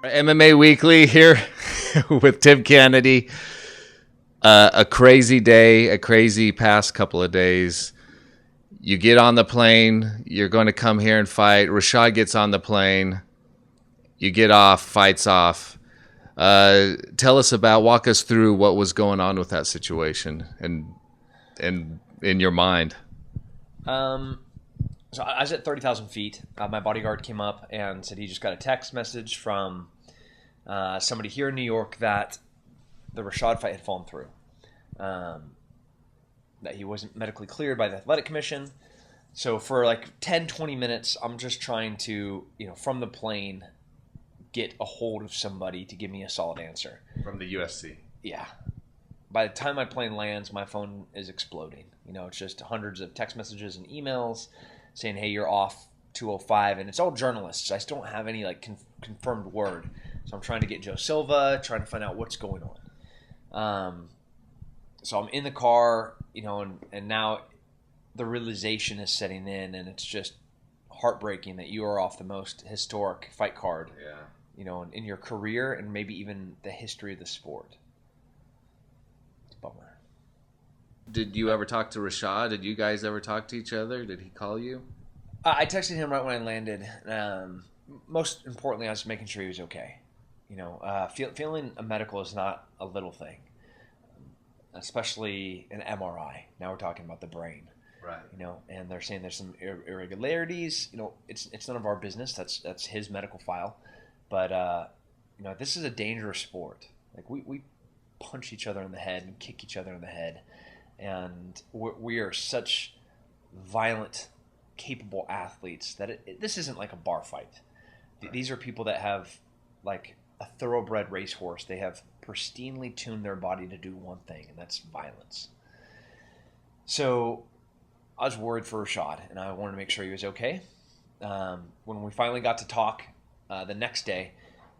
MMA Weekly here with Tim Kennedy. A crazy day, a crazy past couple of days. You get on the plane, you're going to come here and fight. Rashad gets on the plane, you get off, fights off. Walk us through what was going on with that situation and in your mind. So I was at 30,000 feet. My bodyguard came up and said he just got a text message from somebody here in New York that the Rashad fight had fallen through. That he wasn't medically cleared by the athletic commission. So for like 10, 20 minutes, I'm just trying to, from the plane, get a hold of somebody to give me a solid answer. From the UFC. Yeah. By the time my plane lands, my phone is exploding. It's just hundreds of text messages and emails saying, hey, you're off 205. And it's all journalists. I still don't have any confirmed word. So I'm trying to get Joe Silva, trying to find out what's going on. So I'm in the car, and now the realization is setting in, and it's just heartbreaking that you are off the most historic fight card, in your career and maybe even the history of the sport. It's a bummer. Did you ever talk to Rashad? Did you guys ever talk to each other? Did he call you? I texted him right when I landed. Most importantly, I was making sure he was okay. Feeling a medical is not a little thing, especially an MRI. Now we're talking about the brain, right? And they're saying there's some irregularities. It's none of our business. That's his medical file, but this is a dangerous sport. Like we punch each other in the head and kick each other in the head, and we are such violent, capable athletes that this isn't like a bar fight. Right. These are people that have like a thoroughbred racehorse. They have pristinely tuned their body to do one thing, and that's violence. So I was worried for Rashad, and I wanted to make sure he was okay. When we finally got to talk the next day,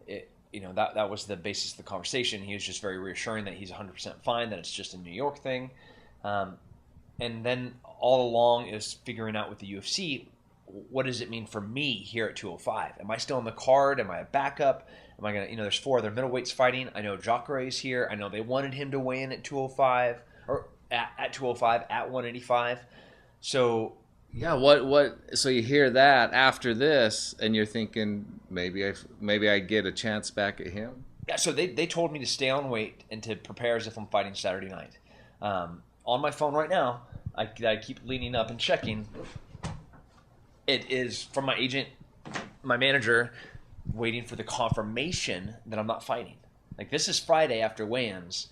that was the basis of the conversation. He was just very reassuring that he's 100% fine, that it's just a New York thing. And then all along is figuring out with the UFC, what does it mean for me here at 205? Am I still on the card? Am I a backup? Am I going to, there's 4 other middleweights fighting. I know Jacare is here. I know they wanted him to weigh in at 205 or at 205, at 185. So yeah, so you hear that after this and you're thinking maybe I get a chance back at him. Yeah, so they told me to stay on weight and to prepare as if I'm fighting Saturday night. On my phone right now, I keep leaning up and checking. It is from my agent, my manager, waiting for the confirmation that I'm not fighting. Like, this is Friday after weigh-ins.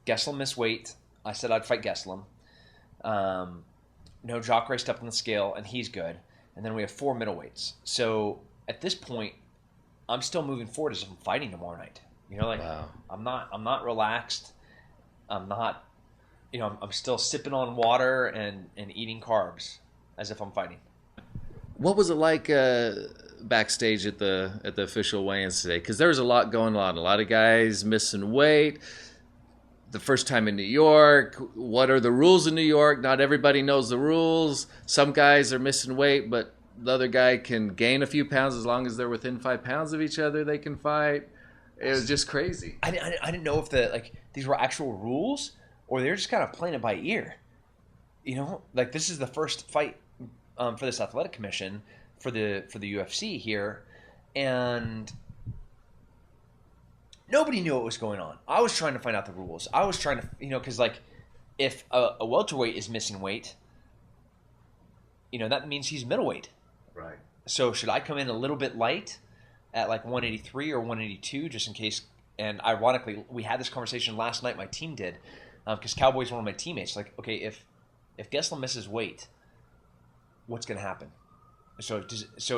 Geslam missed weight. I said I'd fight Geslam. No, Jacare stepped on the scale, and he's good. And then we have 4 middleweights. So at this point, I'm still moving forward as if I'm fighting tomorrow night. Wow. I'm not relaxed. I'm not, I'm still sipping on water and eating carbs as if I'm fighting. What was it like backstage at the official weigh-ins today? Because there was a lot going on. A lot of guys missing weight. The first time in New York. What are the rules in New York? Not everybody knows the rules. Some guys are missing weight, but the other guy can gain a few pounds as long as they're within 5 pounds of each other. They can fight. It was just crazy. I didn't know if these were actual rules or they're just kind of playing it by ear. This is the first fight for this athletic commission for the UFC here, and nobody knew what was going on. I was trying to find out the rules. I was trying to, because if a welterweight is missing weight, that means he's middleweight. Right. So should I come in a little bit light at like 183 or 182 just in case? And ironically, we had this conversation last night. My team did, because Cowboy's one of my teammates. Like, okay, if Geslam misses weight, what's going to happen? So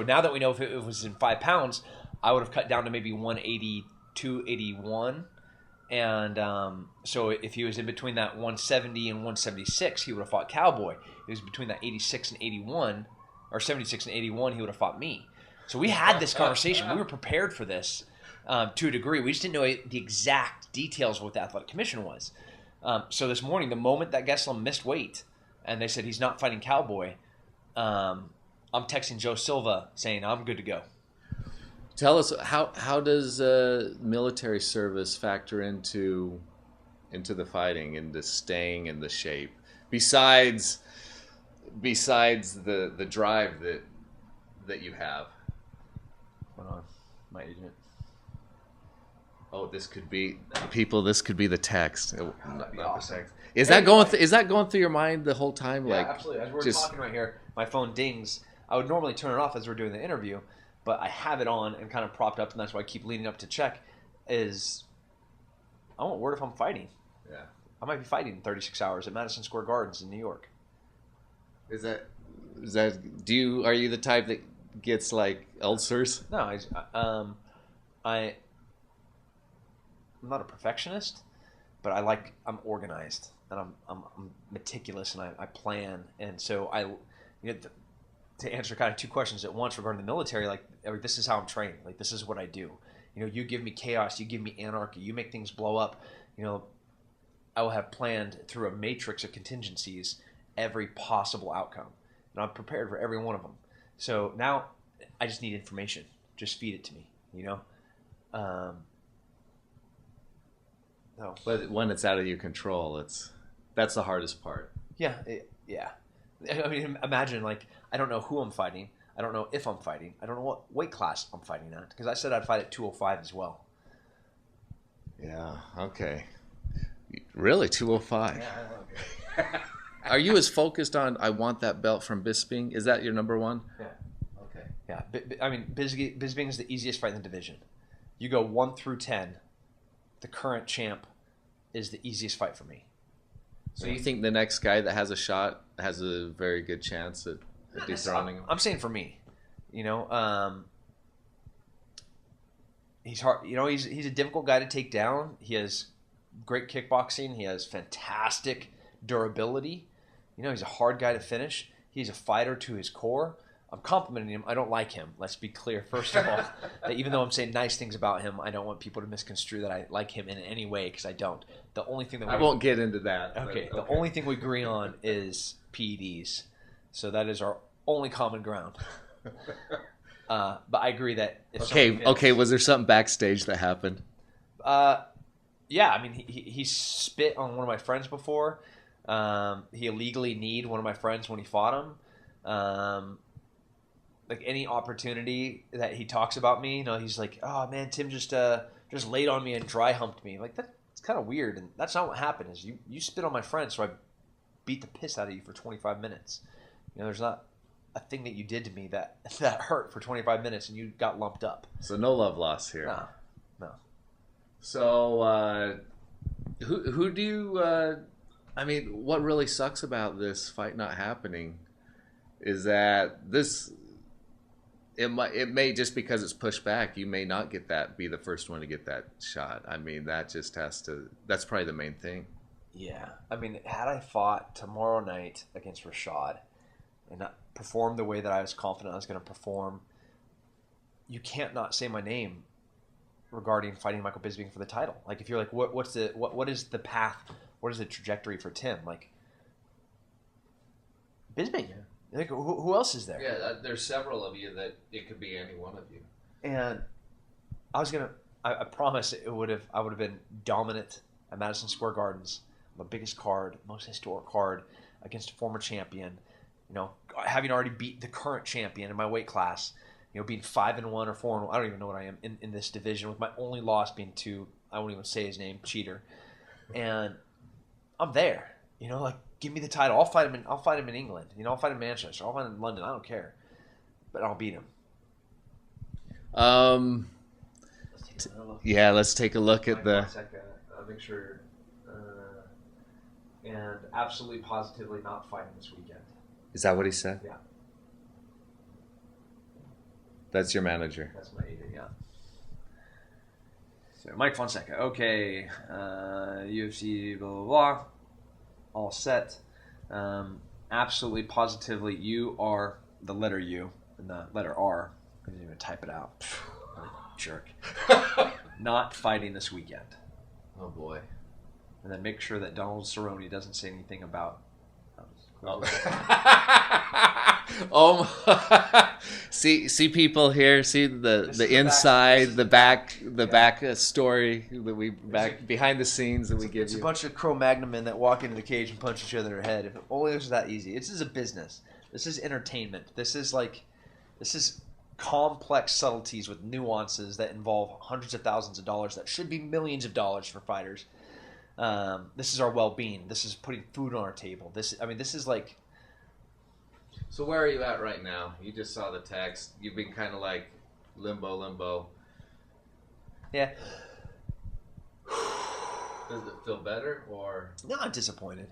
now that we know if it was in 5 pounds, I would have cut down to maybe 182, 81. And so if he was in between that 170 and 176, he would have fought Cowboy. If he was between that 86 and 81, or 76 and 81, he would have fought me. So we had this conversation. We were prepared for this to a degree. We just didn't know the exact details of what the athletic commission was. So this morning, the moment that Geslam missed weight, and they said he's not fighting Cowboy, I'm texting Joe Silva saying I'm good to go. Tell us how does military service factor into the fighting, into staying in the shape? Besides the drive that you have. Hold on, my agent. Oh, this could be people. This could be the text. That'd be awesome. Is that going? Is that going through your mind the whole time? Yeah, like, absolutely. As we're talking right here, my phone dings. I would normally turn it off as we're doing the interview, but I have it on and kind of propped up, and that's why I keep leaning up to check. I want word if I'm fighting. Yeah. I might be fighting in 36 hours at Madison Square Gardens in New York. Is that? Are you the type that gets like ulcers? No, I'm not a perfectionist, but I'm organized and I'm meticulous and I plan, and so to answer kind of two questions at once regarding the military, like this is how I'm trained, like this is what I do. You give me chaos, you give me anarchy, you make things blow up. I will have planned through a matrix of contingencies every possible outcome, and I'm prepared for every one of them. So now I just need information. Just feed it to me. No. But when it's out of your control, that's the hardest part. Yeah. I mean, imagine I don't know who I'm fighting. I don't know if I'm fighting. I don't know what weight class I'm fighting at, because I said I'd fight at 205 as well. Yeah. Okay. Really, 205? Yeah. Are you as focused on I want that belt from Bisping? Is that your number one? Yeah. Okay. Yeah. I mean, Bisping is the easiest fight in the division. You go 1 through 10. The current champ is the easiest fight for me. So you think the next guy that has a shot has a very good chance at dethroning him? I'm saying for me, he's hard. He's a difficult guy to take down. He has great kickboxing. He has fantastic durability. He's a hard guy to finish. He's a fighter to his core. I'm complimenting him. I don't like him. Let's be clear, first of all, that even though I'm saying nice things about him, I don't want people to misconstrue that I like him in any way, because I don't. The only thing that I won't get into that. Okay. The only thing we agree on is PEDs, so that is our only common ground. But I agree that if okay. Was there something backstage that happened? Yeah. I mean, he spit on one of my friends before. He illegally kneed one of my friends when he fought him. Like any opportunity that he talks about me, he's like, "Oh man, Tim just laid on me and dry humped me." Like that's kind of weird, and that's not what happened. Is you spit on my friend, so I beat the piss out of you for 25 minutes. There's not a thing that you did to me that hurt for 25 minutes, and you got lumped up. So no love lost here. No. So who do you? I mean, what really sucks about this fight not happening is that this. It may just because it's pushed back, you may not be the first one to get that shot. I mean, that just that's probably the main thing. Yeah. I mean, had I fought tomorrow night against Rashad and not performed the way that I was confident I was going to perform, you can't not say my name regarding fighting Michael Bisping for the title. Like, if you're like, what is the path? What is the trajectory for Tim? Like, Bisping. Yeah. Like, who else is there? Yeah, there's several of you that it could be any one of you. And I promise I would have been dominant at Madison Square Gardens, the biggest card, most historic card against a former champion. Having already beat the current champion in my weight class, being 5-1 or 4-1. I don't even know what I am in this division, with my only loss being to, I won't even say his name, cheater. And I'm there. Give me the title. I'll fight him in England. I'll fight him in Manchester. I'll fight him in London. I don't care. But I'll beat him. Yeah, let's take a look at the. I'll make sure. And absolutely positively not fighting this weekend. Is that what he said? Yeah. That's your manager. That's my agent, yeah. So, Mike Fonseca. Okay. UFC, blah, blah, blah. All set. Absolutely, positively, you are the letter U and the letter R. I didn't even type it out. Jerk. Not fighting this weekend. Oh, boy. And then make sure that Donald Cerrone doesn't say anything about... See people here. See the inside, the back story that we behind the scenes that we give you. It's a bunch of Cro-Magnon men that walk into the cage and punch each other in the head. If only it was that easy. This is a business. This is entertainment. This is complex subtleties with nuances that involve hundreds of thousands of dollars that should be millions of dollars for fighters. This is our well-being. This is putting food on our table. This is like. So where are you at right now? You just saw the text. You've been kind of like limbo. Yeah. Does it feel better or? No, I'm disappointed.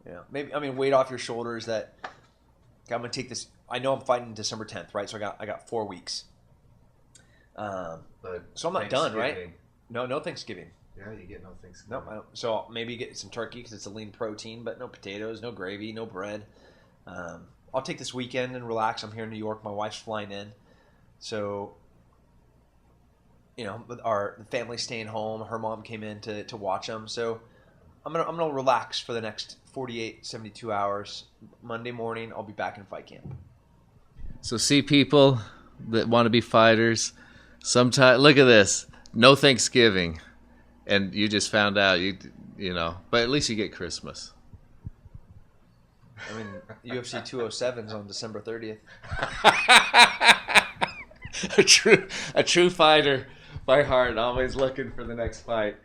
Yeah, maybe. Weight off your shoulders. That I'm gonna take this. I know I'm fighting December 10th, right? So I got 4 weeks. But so I'm not done, right? No Thanksgiving. Yeah, you get no Thanksgiving. No, I don't. So I'll maybe get some turkey because it's a lean protein, but no potatoes, no gravy, no bread. I'll take this weekend and relax. I'm here in New York. My wife's flying in, so the family's staying home. Her mom came in to watch them, so I'm gonna relax for the next 48, 72 hours. Monday morning, I'll be back in fight camp. So see people that want to be fighters. Sometimes look at this. No Thanksgiving, and you just found out you know. But at least you get Christmas. UFC 207's on December 30th. A true fighter by heart, always looking for the next fight.